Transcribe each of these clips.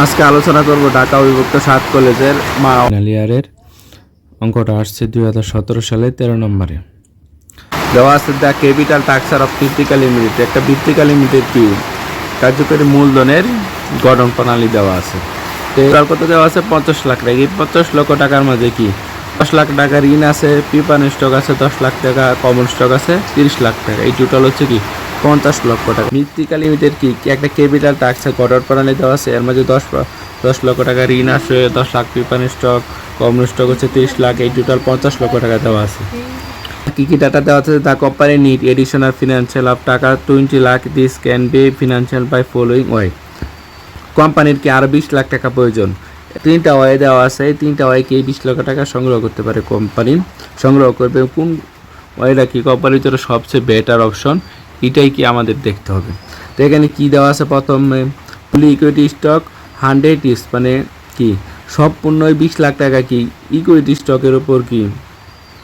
আজকে আলোচনা করব ঢাকা অবিভক্ত 7 কলেজের ফাইনাল ইয়ারের অঙ্কটা আসছে 2017 সালে 13 নম্বরে। দেওয়া আছে the capital structure of Bhittika limited. একটা ভিত্তিকা লিমিটেড কি কার্যকরী মূলধনের গঠন প্রণালী দেওয়া আছে। টোটাল কত দেওয়া আছে? 50 লাখ টাকা। এই 50 লক্ষ টাকার মধ্যে কি 10 লাখ টাকা ঋণ আছে, প্রিপার স্টক আছে 10 লাখ টাকা, কমন স্টক আছে 30 লাখ টাকা। এই টোটাল হচ্ছে কি 50 লক্ষ টাকা। মৃত্তিকা লিমিটেড কি একটা ক্যাপিটাল স্ট্রাকচার গঠন প্রণালী দেওয়া আছে, এর মধ্যে 10 লক্ষ টাকা ঋণ আছে, 10 লাখ প্রিপার স্টক, কমন স্টক হচ্ছে 30 লাখ। এই টোটাল 50 লক্ষ টাকা দেওয়া আছে। কি কি ডাটা দেওয়া আছে? The company need additional financial of টাকা 20 lakh. This can be financial by following way. কোম্পানির কি আরও 20 লাখ টাকা প্রয়োজন। 3টা ওয়ে দেওয়া আছে। এই 3টা ওয়ে কি 20 লক্ষ টাকা সংগ্রহ করতে পারে কোম্পানি। সংগ্রহ করবে কোন ওয়েটা কি কোম্পানির জন্য সবচেয়ে বেটার অপশন, এটাই কি আমাদের দেখতে হবে। তো এখানে কি দেওয়া আছে? প্রথমে ফুলি ইকুইটি স্টক 100 ইস মানে কি সম্পূর্ণ 20 লাখ টাকা কি ইকুইটি স্টকের উপর কি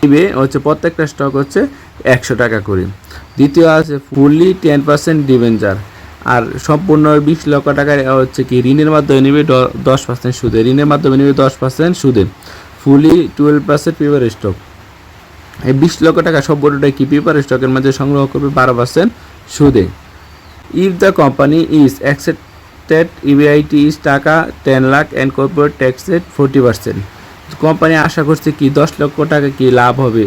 দিবে হচ্ছে প্রত্যেকটা স্টক হচ্ছে 100 টাকা করে। দ্বিতীয় আছে ফুললি 10% ডিবেঞ্চার, আর সম্পূর্ণ 20 লক্ষ টাকা হচ্ছে কি ঋণের মাধ্যমে নেবে 10% সুদে। ঋণের মাধ্যমে নেবে 10% সুদে। ফুলি 12% পেপার স্টক। এই 20 লক্ষ টাকা সম্পূর্ণটাই কি পেপার স্টকের মাঝে সংগ্রহ করবে 12% সুদে। If the company is accepted EBIT is taka 10 lakh and corporate tax rate 40%। Company আশা করছে কি 10 লক্ষ টাকা কি লাভ হবে,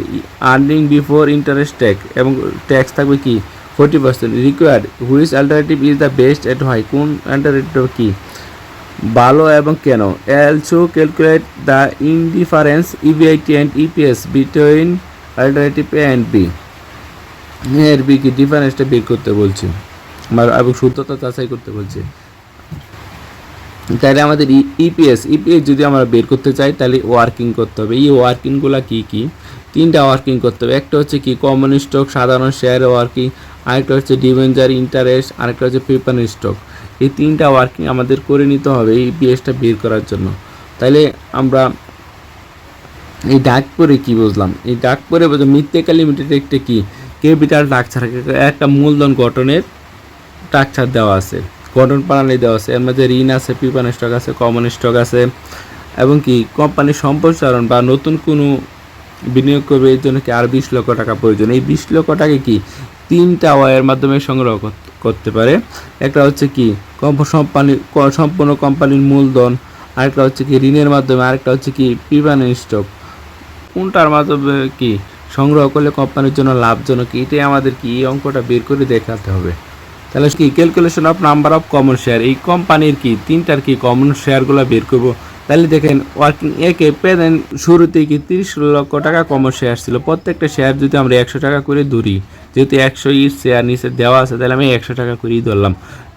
আর্নিং বিফোর ইন্টারেস্ট ট্যাক্স, এবং ট্যাক্স থাকবে কি 40%। Required which alternative is the best and why, কোন অল্টারনেটিভ কি ভালো এবং কেন। Also calculate the indifference EBIT and EPS between alternative A and B. এর বি কি ডিফারেন্সটা বের করতে বলছে এবং শুদ্ধতা যাচাই করতে বলছে। তাহলে আমাদের ইপিএস যদি আমরা বের করতে চাই তাহলে ওয়ার্কিং করতে হবে। এই ওয়ার্কিংগুলো কি কি 3টা ওয়ার্কিং করতে হবে। একটা হচ্ছে কি কমন স্টক সাধারণ শেয়ার ওয়ার্কিং, আরেকটা হচ্ছে ডিবেঞ্চার ইন্টারেস্ট, আরেকটা হচ্ছে প্রিফারেন্স স্টক। এই 3টা ওয়ার্কিং আমাদের করে নিতে হবে এই ইপিএসটা বের করার জন্য। তাহলে আমরা এই ডাক পরে কি বুঝলাম? এই ডাক পরে মৃত্তিকা লিমিটেড একটা কি ক্যাপিটাল স্ট্রাকচার, একটা মূলধন গঠনের স্ট্রাকচার দেওয়া আছে, গঠন প্রণালী দেওয়া আছে। এর মধ্যে ঋণ আছে, প্রিফারেন্স স্টক আছে, কমন স্টক আছে, এবং কি কোম্পানির সম্প্রসারণ বা নতুন কোনো বিনিয়োগ করবে এর জন্য কি আর 20 লক্ষ টাকা প্রয়োজন। এই 20 লক্ষ টাকা কি 3টা ওয়ের মাধ্যমে সংগ্রহ করতে পারে। একটা হচ্ছে কি সম্পূর্ণ কোম্পানির মূলধন, আরেকটা হচ্ছে কি ঋণের মাধ্যমে, আরেকটা হচ্ছে কি প্রিফারেন্স স্টক। কোনটার মাধ্যমে কি সংগ্রহ করলে কোম্পানির জন্য লাভজনক, এটাই আমাদের কি এই অঙ্কটা বের করে দেখাতে হবে। তাহলে কি calculation of number of common share, এই কোম্পানির কি 3টার কি কমন শেয়ারগুলো বের করব। তাহলে দেখেন ওয়ার্কিং একে পেলেন শুরুতেই কি 30 লক্ষ টাকা কমন শেয়ার ছিল। প্রত্যেকটা শেয়ার যদি আমরা 100 টাকা করে ধরি, যেহেতু 100 শেয়ার নিচে দেওয়া আছে তাহলে আমি 100 টাকা করেই ধরলাম।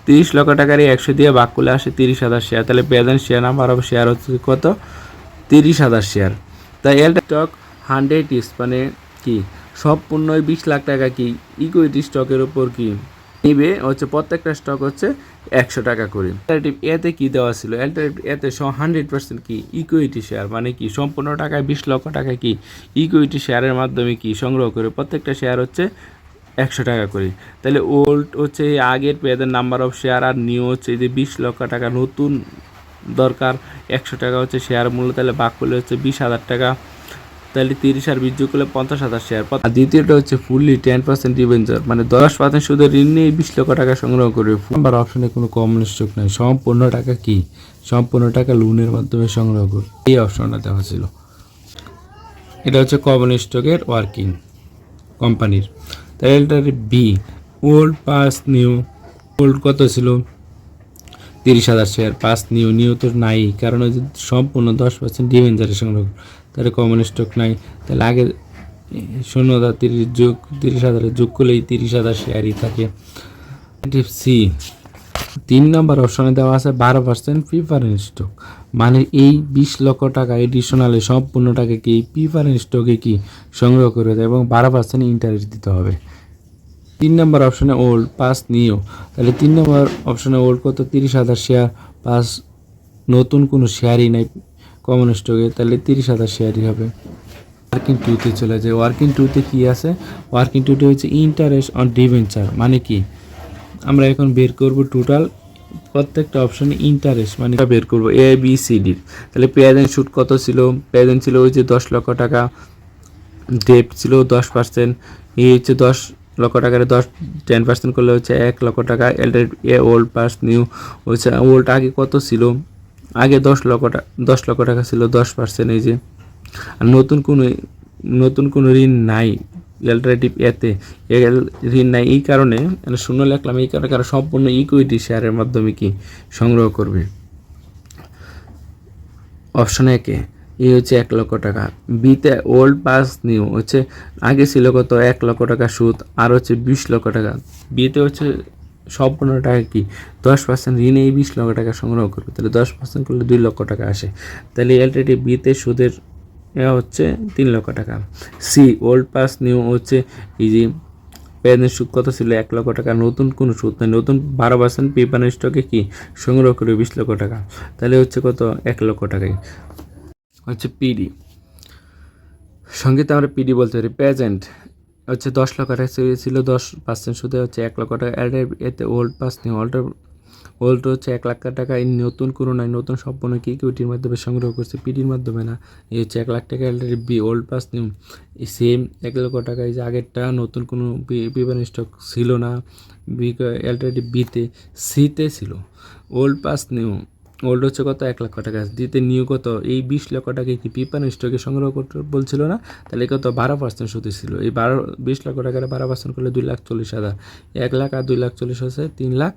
30 লক্ষ টাকার 100 দিয়ে ভাগ করলে আসে 30,000 শেয়ার। তাহলে present share number of share হচ্ছে কত? 30,000 শেয়ার। তাই এল স্টক 100 ইস মানে কি সম্পূর্ণ 20 লাখ টাকা কি ইকুইটি স্টকের উপর কি নিবে হচ্ছে প্রত্যেকটা স্টক হচ্ছে 100 টাকা করে। অল্টারনেটিভ এতে কি দেওয়া ছিল? অল্টারনেটিভ এতে 100% কি ইকুইটি শেয়ার মানে কি সম্পূর্ণ টাকায় 20 লক্ষ টাকা কি ইকুইটি শেয়ারের মাধ্যমে কি সংগ্রহ করে প্রত্যেকটা শেয়ার হচ্ছে 100 টাকা করে। তাহলে ওল্ড হচ্ছে আগের পেয়াদের নাম্বার অফ শেয়ার, আর নিউ হচ্ছে যে 20 লক্ষ টাকা নতুন দরকার 100 টাকা হচ্ছে শেয়ার মূল্য। তাহলে ভাগ করলে হচ্ছে 20,000 টাকা। তাহলে 30 আর 20 যোগ করলে 50,000 শেয়ার। আর দ্বিতীয়টা হচ্ছে ফুললি 10% ডিবেঞ্চার মানে 10% সুদের ঋণ নিয়ে 20 লক্ষ টাকা সংগ্রহ করবে। নাম্বার অপশনে কোনো কমন স্টক নাই, সম্পূর্ণ টাকা কি সম্পূর্ণ টাকা লোনের মাধ্যমে সংগ্রহ করবে, এই অপশনটা দেওয়া ছিল। এটা হচ্ছে কমন স্টকের ওয়ার্কিং কোম্পানির। তাহলে এটা be old pass new. Old কত ছিল? 30,000 শেয়ার। পাস নিউ তো নাই, কারণ ওই যে সম্পূর্ণ 10% ডিবেঞ্চারে সংগ্রহ। তাহলে কমন স্টক নাই। তাহলে আগে 0,30 যোগ 30,000 যোগ করলেই 30,000 শেয়ারই থাকে। সি 3 নম্বর অপশনে দেওয়া আছে 12% প্রিফারেন্স স্টক মানে এই 20 লক্ষ টাকা এডিশনালে সম্পূর্ণ টাকা কি প্রিফারেন্স স্টকে কি সংগ্রহ করে দেয় এবং 12% ইন্টারেস্ট দিতে হবে। 3 নম্বর অপশনে ওল্ড পাস নিউ। তাহলে 3 নম্বর অপশনে ওল্ড কত? 30,000 শেয়ার। পাস নতুন কোনো শেয়ারই নাই কমন স্টকে, তাহলে 30,000 শেয়ারই হবে। ওয়ার্কিং টুতে চলে যায়। ওয়ার্কিং টুতে কি আছে? ওয়ার্কিং টুতে হচ্ছে ইন্টারেস্ট অন ডিবেঞ্চার মানে কি আমরা এখন বের করব টোটাল প্রত্যেকটা অপশনে ইন্টারেস্ট মানে বের করবো এ বি সি ডি। তাহলে প্রেজেন্ট সুদ কত ছিল, প্রেজেন্ট ছিল ওই যে 10 লক্ষ টাকা, ডেট ছিল 10%, এই হচ্ছে 10 লক্ষ টাকার 10% করলে হচ্ছে 1 লক্ষ টাকা। এ ওল্ড পাস নিউ হচ্ছে ওল্ড আগে কত ছিল, আগে 10 লক্ষ টাকা ছিল 10%, এই যে। আর নতুন কোনো ঋণ নাই অল্টারনেটিভ এতে, ঋণ নাই এই কারণে শূন্য লিখলাম, এই কারণে কারণ সম্পূর্ণ ইকুইটি শেয়ারের মাধ্যমে কি সংগ্রহ করবে। অপশন একে এই হচ্ছে 1 লক্ষ টাকা, বিতে ওল্ড পাস নিউ হচ্ছে আগে ছিল কত 1 লক্ষ টাকা সুদ, আর হচ্ছে 20 লক্ষ টাকা। বিতে হচ্ছে সম্পূর্ণ টাকা কি 10% ঋণে এই 20 লক্ষ টাকা সংগ্রহ করবে, তাহলে 10% করলে 2 লক্ষ টাকা আসে। তাহলে অ্যালরেডি বিতে সুদের হচ্ছে 3 লক্ষ টাকা। সি ওল্ড পাস নিউ হচ্ছে এই যে প্রেজেন্ট সুদ কত ছিল 1 লক্ষ টাকা, নতুন কোনো সুদ নেই, নতুন 12% পেপার স্টকে কি সংগ্রহ করবে 20 লক্ষ টাকা, তাহলে হচ্ছে কত 1 লক্ষ টাকায় হচ্ছে পিডি। সঙ্গীত আমরা পিডি বলতে পারি। প্রেজেন্ট হচ্ছে 10 লক্ষ টাকা ছিল 10% সুদে হচ্ছে 1 লক্ষ টাকা। এতে ওল্ড পাস নিউ ওল্ড হচ্ছে 1 লাখ টাকা, এই নতুন কোনো নাই, নতুন সম্পূর্ণ কি ইকুইটির মাধ্যমে সংগ্রহ করছে, পিডির মাধ্যমে না। এই হচ্ছে 1 লাখ টাকা already be old pass new এই সেম 1 লক্ষ টাকা, এই যে আগেরটা নতুন কোনো পেপার স্টক ছিল না, বি অ্যালরেডি বিতে। সিতে ছিল ওল্ড পাস নিউ, ওল্ড হচ্ছে কত 1 লক্ষ টাকা, দিতে নিউ কত এই 20 লক্ষ টাকা কি পেপার স্টকে সংগ্রহ করতে বলছিল না, তাহলে কত 12% সুদে ছিল। এই 20 লক্ষ টাকার 12% করলে 2,40,000, 1 লাখ আর 2,40,000 হচ্ছে 3,40,000।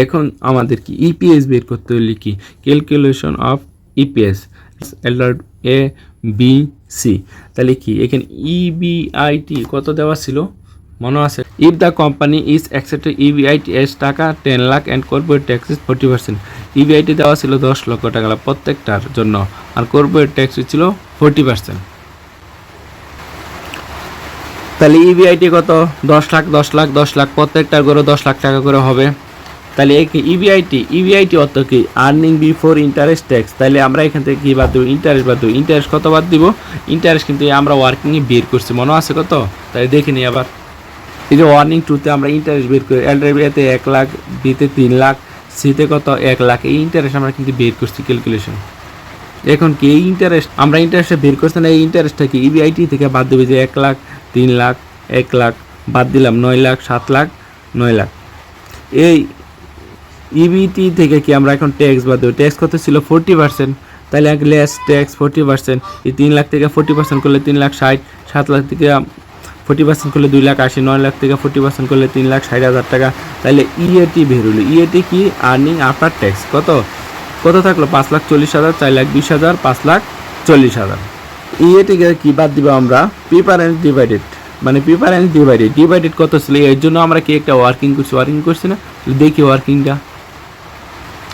এখন আমাদের কি ইপিএস বের করতে হলে কি calculation of EPS A B C, তাহলে কি এখানে ইবিআইটি কত দেওয়া ছিল মনে আছে, if the company is accepted EBIT as টাকা 10 lakh and corporate tax is 40%। EBIT দেওয়া ছিল 10 লক্ষ টাকা প্রত্যেকটার জন্য, আর কর্পোরেট ট্যাক্স ছিল 40%। তাহলে ইবিআইটি কত 10 লাখ 10 লাখ 10 লাখ প্রত্যেকটার করে 10 লাখ টাকা করে হবে। তাহলে ইবিআইটি অর্থ কি আর্নিং বিফোর ইন্টারেস্ট ট্যাক্স, তাহলে আমরা এখান থেকে কি বাদ দেবো, ইন্টারেস্ট বাদ দেবো। ইন্টারেস্ট কত বাদ দিব, ইন্টারেস্ট কিন্তু আমরা ওয়ার্কিংয়ে বের করছি মনে আছে কত, তাই দেখে নিই আবার। এই যে ওয়ার্নিং টুতে আমরা ইন্টারেস্ট বের করি, এতে 1 লাখ, বিতে 3 লাখ, সিতে কত 1 লাখ, এই ইন্টারেস্ট আমরা কিন্তু বের করছি ক্যালকুলেশন। এখন কি এই ইন্টারেস্ট আমরা ইন্টারেস্টটা বের করছি না, এই ইন্টারেস্টটা কি ইবিআইটি থেকে বাদ দেবে, যে 1 লাখ 3 লাখ 1 লাখ বাদ দিলাম 9 লাখ 7 লাখ 9 লাখ। এই ইবিটি থেকে কি আমরা এখন ট্যাক্স বাদ দেবো, ট্যাক্স কত ছিল 40%, তাহলে লেস ট্যাক্স 40%, এই 3 লাখ থেকে 40% করলে 3,60,000, 7 লাখ থেকে 40% করলে 2,80,000, 9 লাখ থেকে 40% করলে 3,60,000 টাকা। তাহলে ইএটি বেরোলো, ইএটি কি আর্নিং আফটার ট্যাক্স কত থাকলো 5,40,000, 4,20,000, 5,40,000। ইএটিকে কি বাদ দিব আমরা, প্রিফারেন্স ডিভাইডেড, মানে প্রিফারেন্স ডিভাইডেড কত ছিল, এর জন্য আমরা কি একটা ওয়ার্কিং করছি না, দেখি ওয়ার্কিংটা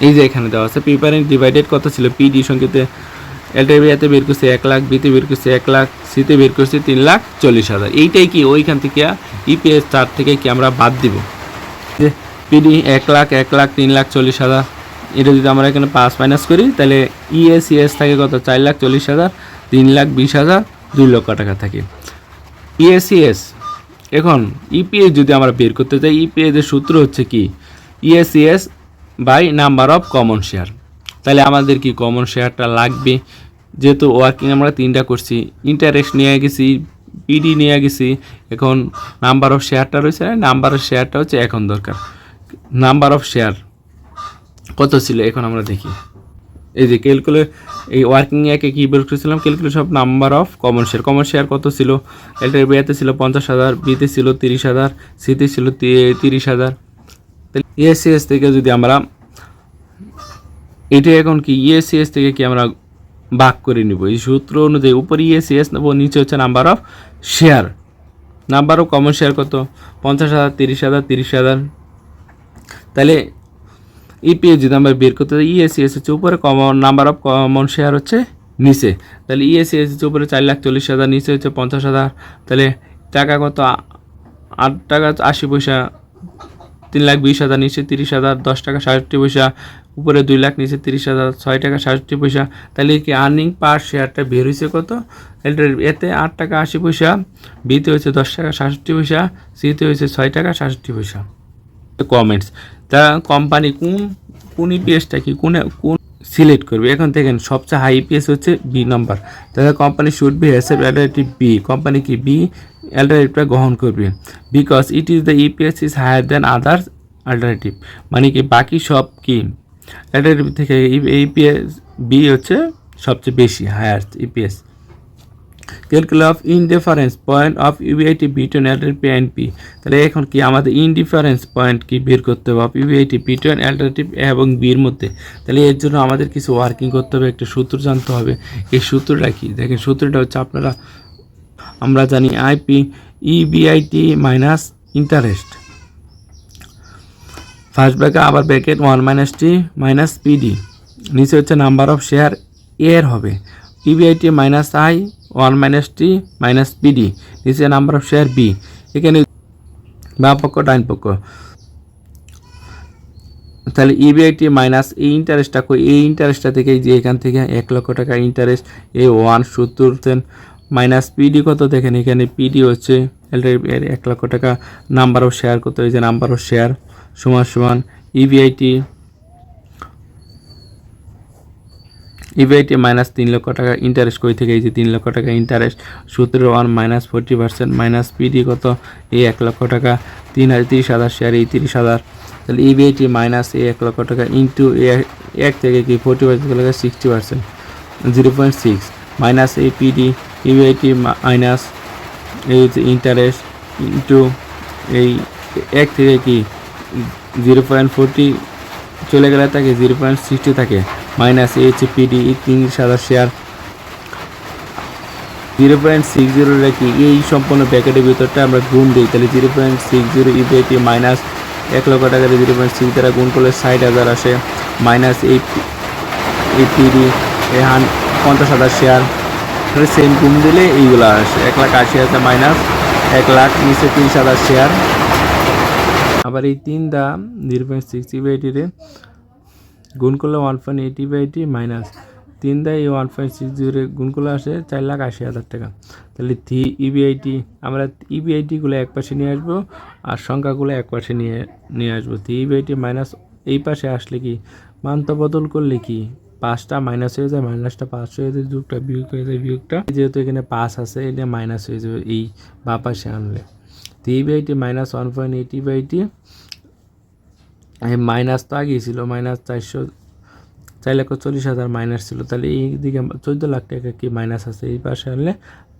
এই যে এখানে দেওয়া আছে। প্রিফারেন্স ডিভাইডেড কত ছিল, পিডি সংকেতে এলটিভিতে বের করছে 1 লাখ, বিতে বের করছে 1 লাখ, সিতে বের করছে 3,40,000। এইটাই কি ওইখান থেকে ইপিএস 4 থেকে কি আমরা বাদ দিব, যে পিডি 1 লাখ 3,40,000, এটা যদি আমরা এখানে 5 মাইনাস করি তাহলে ইএসিএস থাকে কত 4,40,000, 3,20,000, 2 লক্ষ টাকা থাকে ইএসিএস। এখন ইপিএস যদি আমরা বের করতে চাই, ইপিএস এর সূত্র হচ্ছে কি EACS by number of common share. তাহলে আমাদের কি কমন শেয়ারটা লাগবে, যেহেতু ওয়ার্কিং আমরা 3টা করছি, ইন্টারেস্ট নিয়ে গেছি, পিডি নিয়ে গেছি, এখন নাম্বার অফ শেয়ারটা রয়েছে, নাম্বার অফ শেয়ারটা হচ্ছে এখন দরকার। নাম্বার অফ শেয়ার কত ছিল এখন আমরা দেখি, এই যে এই ওয়ার্কিং একে কী বের করেছিলাম calculation of number of common share কত ছিল, এতে ছিল 50,000, বিতে ছিল 30,000, সিতে ছিল 30,000। তাহলে ইএসিএস থেকে যদি আমরা এটা এখন কি ইএসিএস থেকে কি আমরা ভাগ করে নিব, এই সূত্র অনুযায়ী উপরে ইএসিএস নেব, নিচে হচ্ছে number of share. Number of common share কত 50,000, 30,000, 30,000। তাহলে ইপিএস যদি আমরা বের করতে চাই, ইএসিএস হচ্ছে উপরে, common number of common share হচ্ছে নিচে। তাহলে ইএসিএস হচ্ছে উপরে 4,40,000, নিচে হচ্ছে 50,000। তাহলে টাকা কত 8 টাকা 80 পয়সা, 3,20,000, নিচে 30,000, 10 টাকা 67 পয়সা, উপরে 2 লাখ, নিচে 30,000, 6 টাকা 67 পয়সা। তাহলে কি আর্নিং পার শেয়ারটা বের হয়েছে কত, এতে 8 টাকা 80 পয়সা, বিতে হচ্ছে 10 টাকা 67 পয়সা, সিতে হচ্ছে 6 টাকা 67 পয়সা। কমেন্টস তা কোম্পানি কোন ইপিএসটা কি কোন সিলেক্ট করবে। এখন দেখেন সবচেয়ে হাই ইপিএস হচ্ছে বি নাম্বার, তাহলে company should be have alternative B, company কি বি অ্যালটারনেটিভটা গ্রহণ করবে, because it is the EPS is higher than others alternative, মানে কি বাকি সব কি অ্যালটারনেটিভ থেকে ইপিএস বি হচ্ছে সবচেয়ে বেশি higher EPS. Calculate of indifference point of EBIT between alternative and P, তাহলে এখন কি আমাদের ইনডিফারেন্স পয়েন্ট কি বের করতে হবে অফ ইউআইটি বিটুইন অ্যালটারনেটিভ এবং বির মধ্যে। তাহলে এর জন্য আমাদের কিছু ওয়ার্কিং করতে হবে, একটা সূত্র জানতে হবে। এই সূত্রটা কি দেখেন, সূত্রটা হচ্ছে আমরা জানি IP EBIT minus interest first bracket আবার ব্র্যাকেট 1 মাইনাস টি মাইনাস পিডি, নিচে হচ্ছে নাম্বার অফ শেয়ার এর হবে EBIT minus I 1 minus T minus PD, নিচে নাম্বার অফ শেয়ার বি। এখানে বাম পক্ষ ডাইন পক্ষ, তাহলে ইবিআইটি মাইনাস এই ইন্টারেস্টটা এই ইন্টারেস্টটা থেকে যে এখান থেকে 1 লক্ষ টাকা ইন্টারেস্ট এই 170 মাইনাস পিডি কত দেখেন, এখানে পিডি হচ্ছে 1 লক্ষ টাকা, নাম্বার অফ শেয়ার কত, এই যে নাম্বার অফ শেয়ার সমান ইবিআইটি মাইনাস 3 লক্ষ টাকা ইন্টারেস্ট কই থেকে, এই যে 3 লক্ষ টাকা ইন্টারেস্ট, সূত্রের 1 মাইনাস 40% মাইনাস পিডি কত এই 1 লক্ষ টাকা, 30,000 শেয়ার এই 30,000, তাহলে ইবিআইটি মাইনাস এই 1 লক্ষ টাকা ইন্টু 1 থেকে কি 40% চলে গেছে 60% 0.6 মাইনাস এই পিডি ইবিআইটি মাইনাস এই হচ্ছে ইন্টারেস্ট ইন্টু এই 1 থেকে কি 0.40 চলে গেলে থাকে 0.60 থাকে মাইনাস এই হচ্ছে পিডি 30,000 শেয়ার 0.60 রাখি এই সম্পূর্ণ প্যাকেটের ভিতরটা আমরা গুণ দিই, তাহলে 0.60 ইবিআইটি মাইনাস 1 লক্ষ টাকাতে 0.6 দ্বারা গুণ করলে 60,000 আসে মাইনাস এই পিডি 50,000 শেয়ার, সেম গুণ দিলে এইগুলো আসে 1,80,000 মাইনাস 1 লাখ নিচে 30,000 শেয়ার। আবার এই 3 দা 0.6 ইবিআইটিরে গুণ করলে 1.8 ইবিআইটি মাইনাস 3 দা এই 1.60 গুণ করলে আসে 4,80,000 টাকা। তাহলে ইবিআইটি আমরা ইবিআইটিগুলো এক পাশে নিয়ে আসবো আর সংখ্যাগুলো এক পাশে নিয়ে আসবো। ইবিআইটি মাইনাস এই পাশে আসলে কি মানটা বদল করলে কি 5টা মাইনাস হয়ে যায়, মাইনাসটা 5 হয়ে যায়, যুগটা বিয়োগ হয়ে যায়, বিয়োগটা যেহেতু এখানে 5 আছে এটা মাইনাস হয়ে যাবে এই বা পাশে আনলে। ইবিআইটি মাইনাস 1.8 ইবিআইটি মাইনাস তো আগেই ছিল মাইনাস 4,40,000 মাইনাস ছিল, তাহলে এই দিকে 14 লাখ টাকা কি মাইনাস আছে, এই পাশে আনলে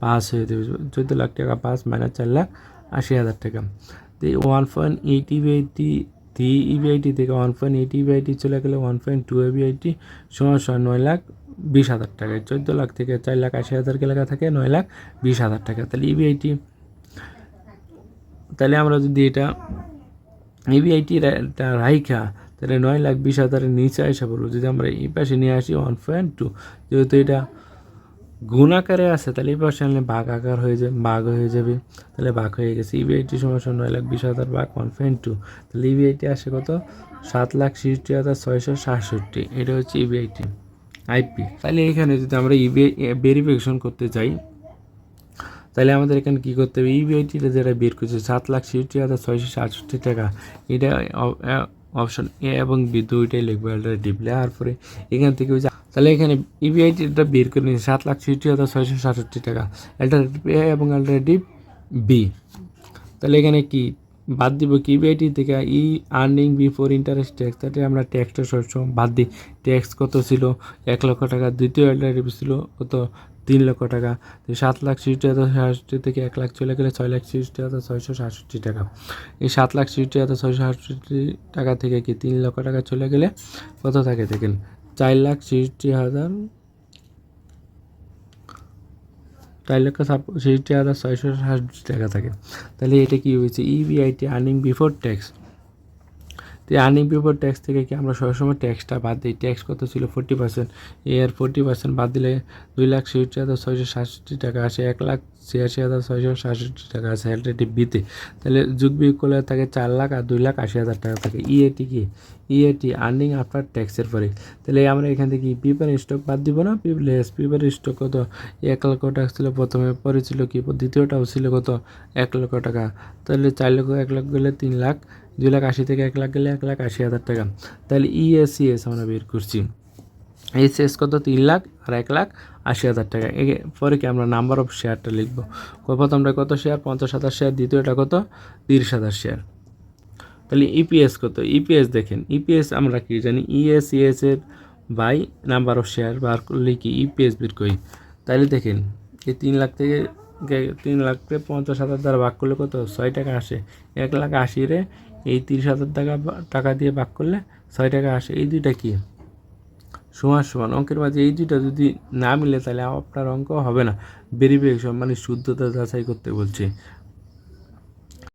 5 হয়ে যাবে 14 লাখ টাকা 5 মাইনাস 4,80,000 টাকা। তো 1.8 ইবিআইটি ইবিআইটি থেকে 1.8 ইবিআইটি চলে গেলে 1.2 ইবিআইটি সমান 9,20,000 টাকায় 14 লাখ থেকে 4,80,000 কে লেখা থাকে 9,20,000 টাকা। তাহলে ইবিআইটি তাহলে আমরা যদি এটা ইবিআইটি রাইখা তাহলে 9,20,000 নিচে আসা বলবো, যদি আমরা এই পাশে নিয়ে আসি 1.2 যেহেতু এটা গুণ আকারে আছে তাহলে এই পাশে আনলে ভাগ আকার হয়ে যাবে, ভাগ হয়ে যাবে, তাহলে ভাগ হয়ে গেছে ইবিআইটি সমান 9,20,000 ভাগ 1.2, তাহলে ইবিআইটি আসে কত 7,67,667, এটা হচ্ছে ইবিআইটি আইপি। তাহলে এখানে যদি আমরা ইবিআই ভেরিফিকেশন করতে চাই তাহলে আমাদের এখানে কী করতে হবে, ইবিআইটিটা যেটা বের করছে 7,67,667 টাকা, এটা অপশন এ এবং বি দুইটাই লিখবো অ্যালটারনেটিভ লেখার পরে এখান থেকে তাহলে এখানে ইবিআইটিটা বের করে নিয়েছে 7,67,667 টাকা অ্যালটারনেটিভ এ এবং অ্যালটারনেটিভ বি। তাহলে এখানে কি বাদ দিব কি ইবিআইটি থেকে আর্নিং বিফোর ইন্টারেস্ট ট্যাক্স, তাতে আমরা ট্যাক্সটা সবসময় বাদ দিই। ট্যাক্স কত ছিল 1 লক্ষ টাকা, দ্বিতীয় অ্যালটারনেটিভ ছিল কত 3 লক্ষ টাকা, 7,67,667 থেকে 1 লাখ চলে গেলে 6,67,667 টাকা। এই 7,67,667 টাকা থেকে কি 3 লক্ষ টাকা চলে গেলে কত থাকে দেখেন 4,67,667 টাকা থাকে। তাহলে এটা কি হয়েছে ইবিআইটি আর্নিং বিফোর ট্যাক্স। তো আর্নিং বিফোর ট্যাক্স থেকে কি আমরা সবসময় ট্যাক্সটা বাদ দিই, ট্যাক্স কত ছিল 40%, এর 40% বাদ দিলে 2,67,667 টাকা আসে, 1,86,667 টাকা আছে অ্যালটারনেটিভ বিতে। তাহলে যোগ বিয়োগ করলে থাকে 4 লাখ আর 2,80,000 টাকা থাকে। ইএটি কি ইএটি আর্নিং আফটার ট্যাক্সের পরে। তাহলে আমরা এখান থেকে প্রিপেয়ার স্টক বাদ দিব না, প্রিপেয়ার স্টক কত 1 লক্ষ টাকা ছিল প্রথমে, পরে ছিল কি দ্বিতীয়টাও ছিল কত 1 লক্ষ টাকা, তাহলে 4 লক্ষ 1 লক্ষ গেলে 3,00,000 2,80,000 থেকে 1,00,000 গেলে 1,80,000 টাকা। তাহলে ইএসিএস আমরা বের করছি, এসএস কত 3,00,000 আর 1,80,000 টাকা। পরে কি আমরা নাম্বার অফ শেয়ারটা লিখবো, প্রথমটা কত শেয়ার 50,000 শেয়ার, দ্বিতীয়টা কত 30,000 শেয়ার। তাহলে ইপিএস কত, ইপিএস দেখেন ইপিএস আমরা কি জানি ইএসিএস এর বাই নাম্বার অফ শেয়ার বার করলে কি ইপিএস বের করি। তাহলে দেখেন এই 3,00,000 থেকে 3,00,000কে 50,000 দ্বারা ভাগ করলে কত 6 টাকা আসে। 1,80,000 রে এই 30,000 টাকা দিয়ে ভাগ করলে 6 টাকা আসে। এই দুইটা কি সমান সমান, অঙ্কের মাঝে এই দুইটা যদি না মিলে তাহলে আপনার অঙ্ক হবে না। ভেরিফিকেশন মানে শুদ্ধতা যাচাই করতে বলছে।